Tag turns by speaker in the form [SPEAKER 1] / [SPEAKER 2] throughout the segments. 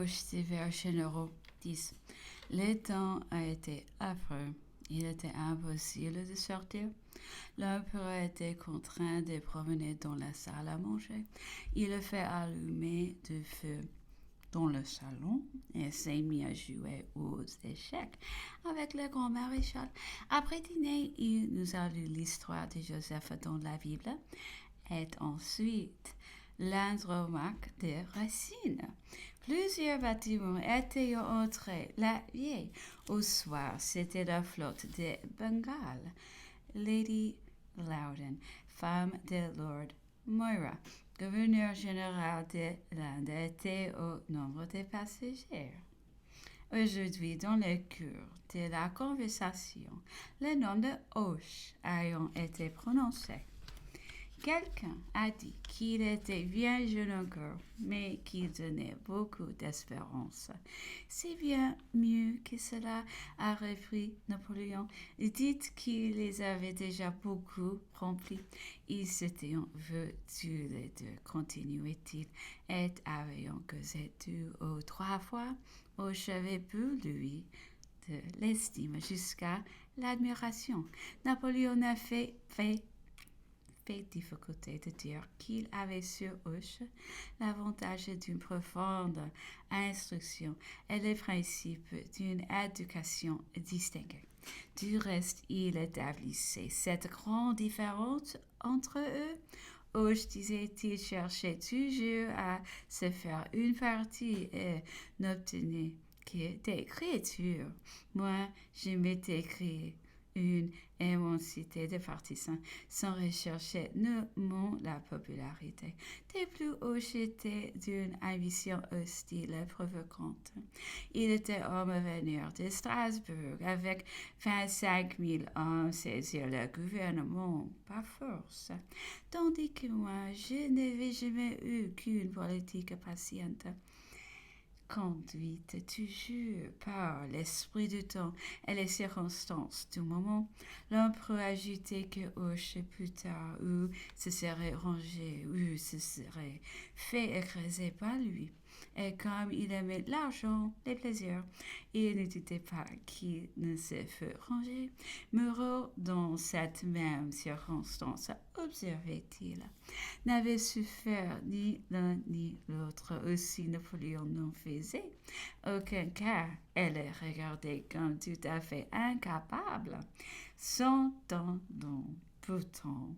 [SPEAKER 1] Hoche sévère généraux disent: le temps a été affreux. Il était impossible de sortir. L'empereur était contraint de promener dans la salle à manger. Il a fait allumer du feu dans le salon et s'est mis à jouer aux échecs avec le grand maréchal. Après dîner, il nous a lu l'histoire de Joseph dans la Bible et ensuite l'Andromaque de Racine. Plusieurs bâtiments étaient entrés la veille. Au soir, c'était la flotte de Bengale. Lady Loudon, femme de Lord Moira, gouverneur général de l'Inde, était au nombre des passagers. Aujourd'hui, dans le cours de la conversation, le nom de Hoche ayant été prononcé, quelqu'un a dit qu'il était bien jeune encore, mais qu'il donnait beaucoup d'espérance. C'est bien mieux que cela, a repris Napoléon. Dites qu'il les avait déjà beaucoup remplis. Ils s'étaient vus tous les deux, continuait-il, et ayant causé deux ou trois fois, Hoche avait pour lui de l'estime jusqu'à l'admiration. Napoléon a fait difficulté de dire qu'il avait sur Hoche l'avantage d'une profonde instruction et les principes d'une éducation distinguée. Du reste, il établissait cette grande différence entre eux. Hoche, disait-il, cherchait toujours à se faire une partie et n'obtenait que des créatures. Moi, je m'étais créé une immensité de partisans sans rechercher nullement la popularité. Des plus hauts étaient d'une ambition hostile et provocante. Il était homme à venir de Strasbourg avec 25 000 hommes saisir le gouvernement par force, tandis que moi, je n'avais jamais eu qu'une politique patiente, conduite toujours par l'esprit du temps et les circonstances du moment. L'empereur ajoutait que Hoche plus tard ou se serait rangé ou se serait fait écraser par lui. Et comme il aimait l'argent, les plaisirs, il ne doutait pas qu'il ne se fût rangé. Moreau, dans cette même circonstance, observait-il, n'avait souffert ni l'un ni l'autre. Aussi Napoléon n'en faisait aucun cas. Elle le regardait comme tout à fait incapable. S'entendant pourtant,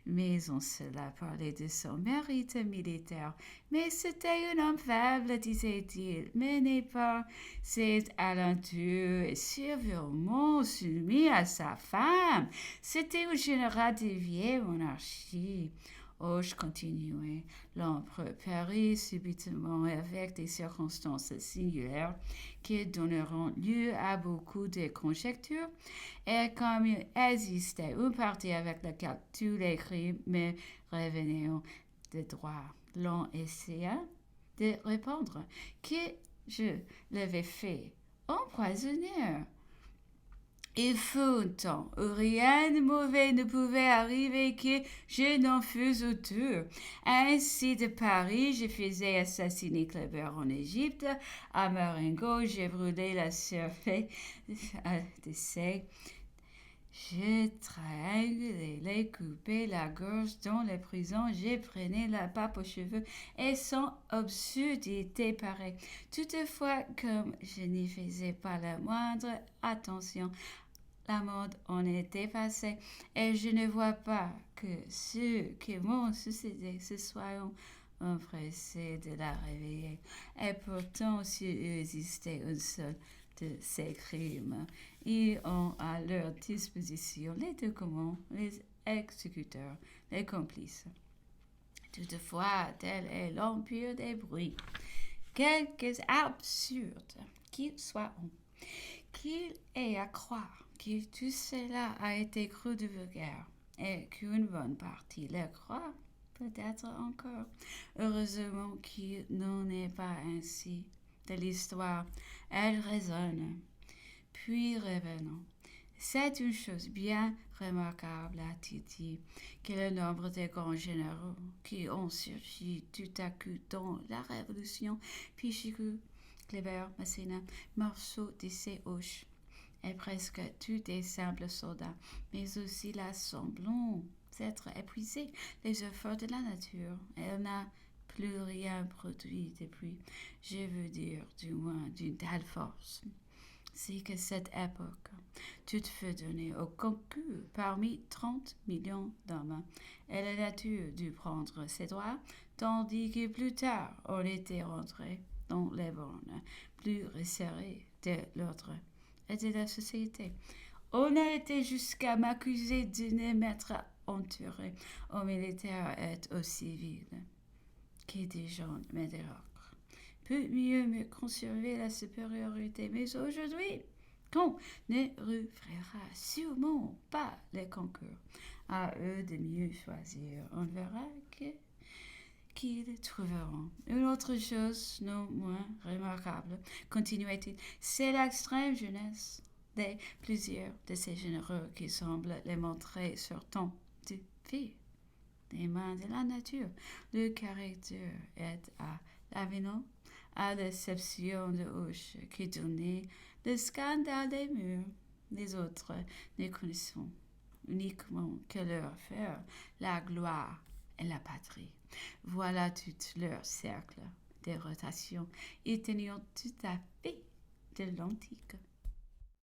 [SPEAKER 1] mais on se la parlait de son mérite militaire. Mais c'était un homme faible, disait-il, mené par cette aventure et sévèrement soumis à sa femme. C'était un général de vieille monarchie. Hoche continuait. L'empereur périt subitement avec des circonstances singulières qui donneront lieu à beaucoup de conjectures. Et comme il existait une partie avec laquelle tous les crimes me revenaient de droit, l'on essaya de répondre que je l'avais fait empoisonner. Il fut un temps où rien de mauvais ne pouvait arriver que je n'en fusse auteur. Ainsi de Paris, je faisais assassiner Kléber en Égypte. À Marengo, j'ai brûlé la surface de ses. Je triangulais, les coupais, la gorge dans les prisons, j'ai prenais la pape aux cheveux et sans absurdité pareille. Toutefois, comme je n'y faisais pas la moindre attention, la mode en était passée et je ne vois pas que ceux qui m'ont succédé se soient empressés de la réveiller. Et pourtant, s'il existait un seul de ces crimes, ils ont à leur disposition les documents, les exécuteurs, les complices. Toutefois, tel est l'empire des bruits. Quelque absurde qu'ils soient, qu'il est à croire que tout cela a été cru de vulgaire et qu'une bonne partie le croit, peut-être encore. Heureusement qu'il n'en est pas ainsi de l'histoire. Elle résonne. Puis revenons. C'est une chose bien remarquable, a-t-il dit, que le nombre de grands généraux qui ont surgi tout à coup dans la Révolution, puis Cléber, Massena, morceaux de ses hoches. Et presque tous des simples soldats, mais aussi là semblons s'être épuisés les efforts de la nature. Elle n'a plus rien produit depuis, je veux dire, du moins d'une telle force. C'est que cette époque, toute fut donnée au concours parmi 30 millions d'hommes, et la nature dut prendre ses droits, tandis que plus tard on était rentré dans les bornes plus resserrées de l'ordre et de la société. On a été jusqu'à m'accuser de ne m'être entouré aux militaires et aux civils que des gens médiocres. Peut mieux me conserver la supériorité, mais aujourd'hui, qu'on ne refera sûrement pas les concours. À eux de mieux choisir. On verra qu'ils trouveront. Une autre chose non moins remarquable, continuait-il, c'est l'extrême jeunesse des plusieurs de ces généraux qui semblent les montrer sur tant de filles des mains de la nature. Le caractère est à l'avenant, à l'exception de Hoche qui donnait le scandale des murs. Les autres ne connaissons uniquement que leur faire, la gloire et la patrie. Voilà tout leur cercle de rotation et tenant tout à fait de l'antique.